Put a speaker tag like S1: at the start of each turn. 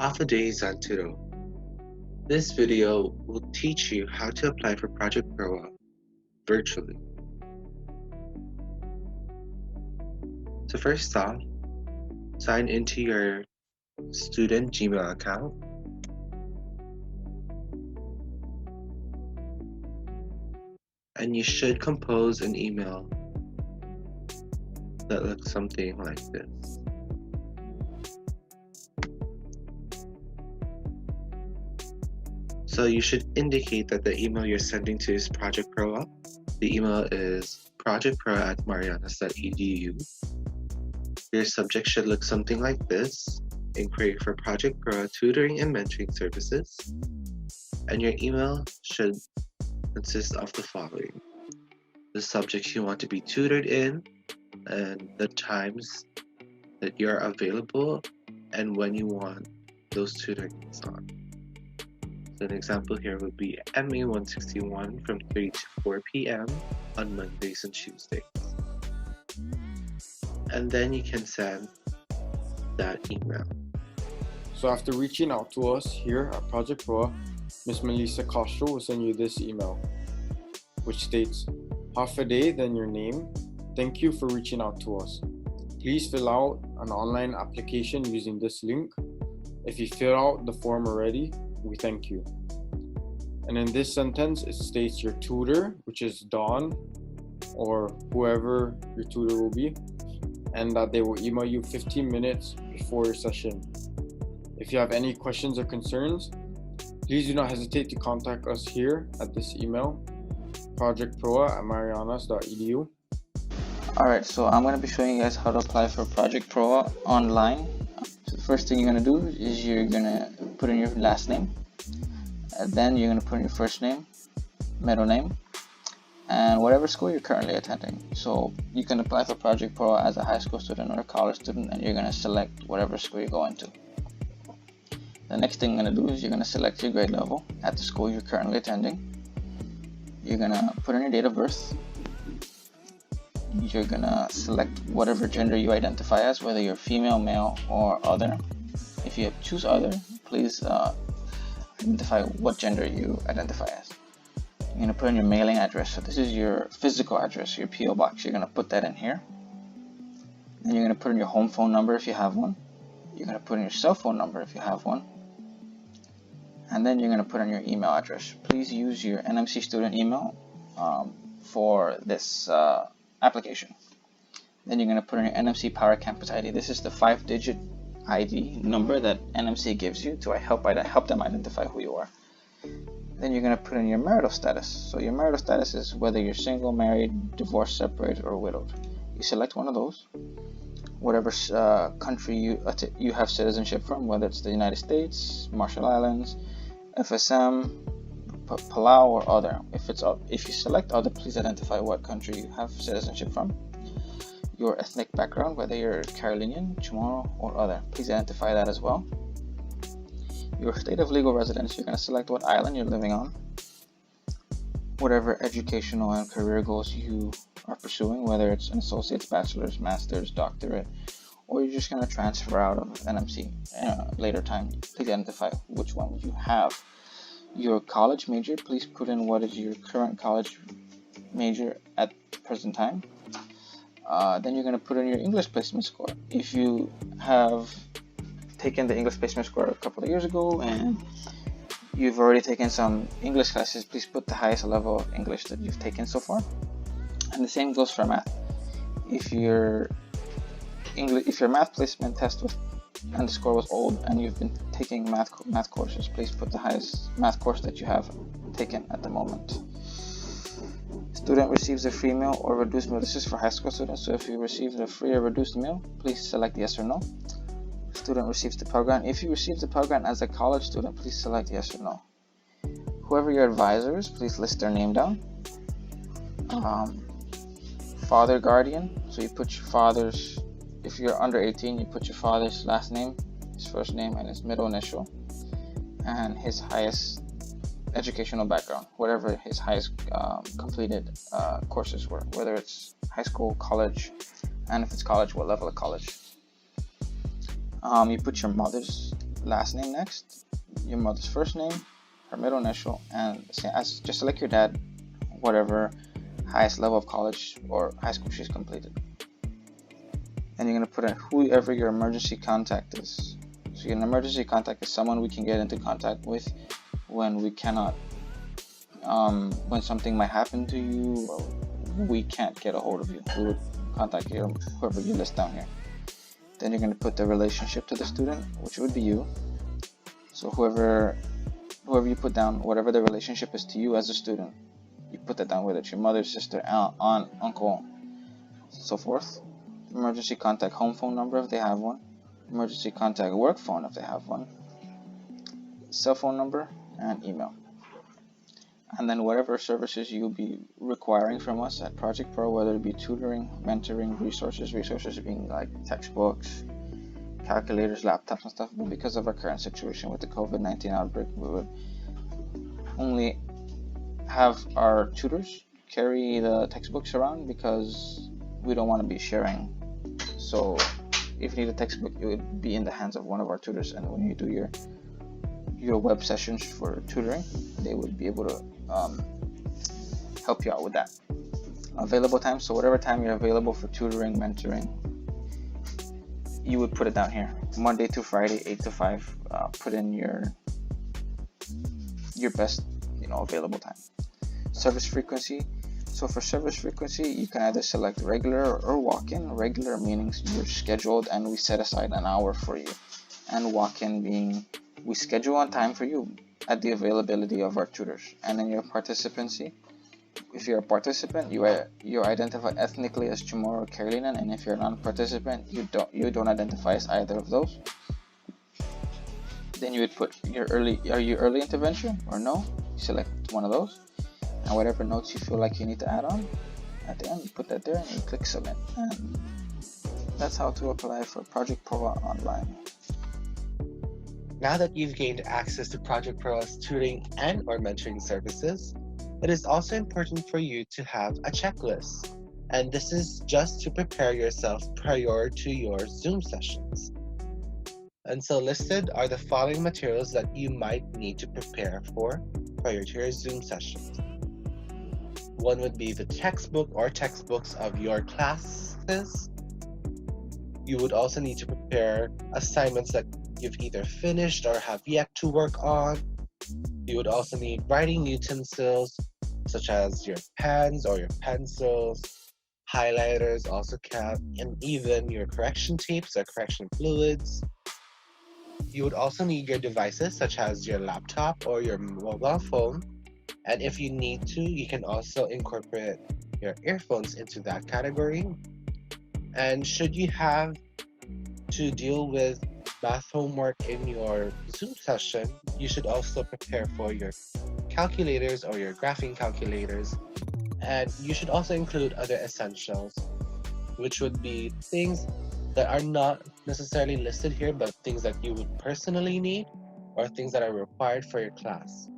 S1: Half a day Zanturo. This video will teach you how to apply for Project PROA virtually. So first off, sign into your student Gmail account. And you should compose an email that looks something like this. So you should indicate that the email you're sending to is Project PROA. The email is projectproa@marianas.edu. Your subject should look something like this: inquiry for Project PROA tutoring and mentoring services. And your email should consist of the following: the subjects you want to be tutored in, and the times that you're available, and when you want those tutorings on. So an example here would be MA 161 from 3 to 4 p.m. on Mondays and Tuesdays. And then you can send that email.
S2: So after reaching out to us here at Project PROA, Ms. Melissa Castro will send you this email, which states, half a day, then your name. Thank you for reaching out to us. Please fill out an online application using this link. If you fill out the form already, we thank you. And in this sentence, it states your tutor, which is Dawn, or whoever your tutor will be, and that they will email you 15 minutes before your session. If you have any questions or concerns, please do not hesitate to contact us here at this email, projectproa@marianas.edu.
S3: Alright, so I'm going to be showing you guys how to apply for Project PROA online. So the first thing you're going to do is you're going to put in your last name, and then you're going to put in your first name, middle name, and whatever school you're currently attending. So you can apply for Project PROA as a high school student or a college student, and you're going to select whatever school you're going to. The next thing you're going to do is you're going to select your grade level at the school you're currently attending. You're going to put in your date of birth. You're going to select whatever gender you identify as, whether you're female, male, or other. If you choose other, please identify what gender you identify as. You're going to put in your mailing address. So this is your physical address, your PO box. You're going to put that in here. Then you're going to put in your home phone number if you have one. You're going to put in your cell phone number if you have one. And then you're going to put in your email address. Please use your NMC student email for this application. Then you're going to put in your NMC Power Campus ID. This is the 5-digit ID number that NMC gives you to help them identify who you are. Then you're going to put in your marital status. So your marital status is whether you're single, married, divorced, separated, or widowed. You select one of those. Whatever country you have citizenship from, whether it's the United States, Marshall Islands, FSM, Palau, or other. If you select other, please identify what country you have citizenship from. Your ethnic background, whether you're Carolinian, Chamorro, or other, please identify that as well. Your state of legal residence, you're going to select what island you're living on. Whatever educational and career goals you are pursuing, whether it's an associate's, bachelor's, master's, doctorate, or you're just going to transfer out of NMC later time, please identify which one you have. Your college major, please put in what is your current college major at present time. Then you're going to put in your English placement score. If you have taken the English placement score a couple of years ago and you've already taken some English classes, please put the highest level of English that you've taken so far. And the same goes for math. If your math placement test and the score was old and you've been taking math courses, please put the highest math course that you have taken at the moment. Student receives a free meal or reduced meal. This is for high school students, so if you received a free or reduced meal, please select yes or no. Student receives the Pell Grant. If you receive the Pell Grant as a college student, please select yes or no. Whoever your advisor is, please list their name down. Father, guardian, so you put your father's, if you're under 18, you put your father's last name, his first name, and his middle initial, and his highest educational background, whatever his highest completed courses were, whether it's high school, college, and if it's college, what level of college. You put your mother's last name next, your mother's first name, her middle initial, and just like your dad, whatever highest level of college or high school she's completed. And you're going to put in whoever your emergency contact is. So an emergency contact is someone we can get into contact with when we cannot, when something might happen to you or we can't get a hold of you. We would contact you, whoever you list down here. Then you're going to put the relationship to the student, which would be you. So whoever you put down, whatever the relationship is to you as a student, you put that down, whether it's your mother, sister, aunt, uncle, so forth. Emergency contact home phone number if they have one. Emergency contact work phone if they have one. Cell phone number and email. And then whatever services you'll be requiring from us at Project PROA, whether it be tutoring, mentoring, resources being like textbooks, calculators, laptops and stuff. But because of our current situation with the COVID-19 outbreak, we would only have our tutors carry the textbooks around because we don't want to be sharing. So if you need a textbook, it would be in the hands of one of our tutors, and when you do your web sessions for tutoring, they would be able to help you out with that. Available time, so whatever time you're available for tutoring, mentoring, you would put it down here. Monday to Friday, 8 to 5. Put in your best, available time. Service frequency. So for service frequency, you can either select regular or walk-in. Regular meaning you're scheduled and we set aside an hour for you, and walk-in being we schedule on time for you at the availability of our tutors. And then your participancy, if you're a participant, you identify ethnically as Chamorro or Carolinian, and if you're a non-participant, you don't identify as either of those. Then you would put are you early intervention or no? Select one of those, and whatever notes you feel like you need to add on at the end, you put that there and you click submit. And that's how to apply for Project PROA online.
S1: Now that you've gained access to Project PROA's tutoring and or mentoring services, it is also important for you to have a checklist. And this is just to prepare yourself prior to your Zoom sessions. And so listed are the following materials that you might need to prepare for prior to your Zoom sessions. One would be the textbook or textbooks of your classes. You would also need to prepare assignments that you've either finished or have yet to work on. You would also need writing utensils such as your pens or your pencils, highlighters also count, and even your correction tapes or correction fluids. You would also need your devices such as your laptop or your mobile phone, and if you need to, you can also incorporate your earphones into that category. And should you have to deal with math homework in your Zoom session, you should also prepare for your calculators or your graphing calculators. And you should also include other essentials, which would be things that are not necessarily listed here, but things that you would personally need or things that are required for your class.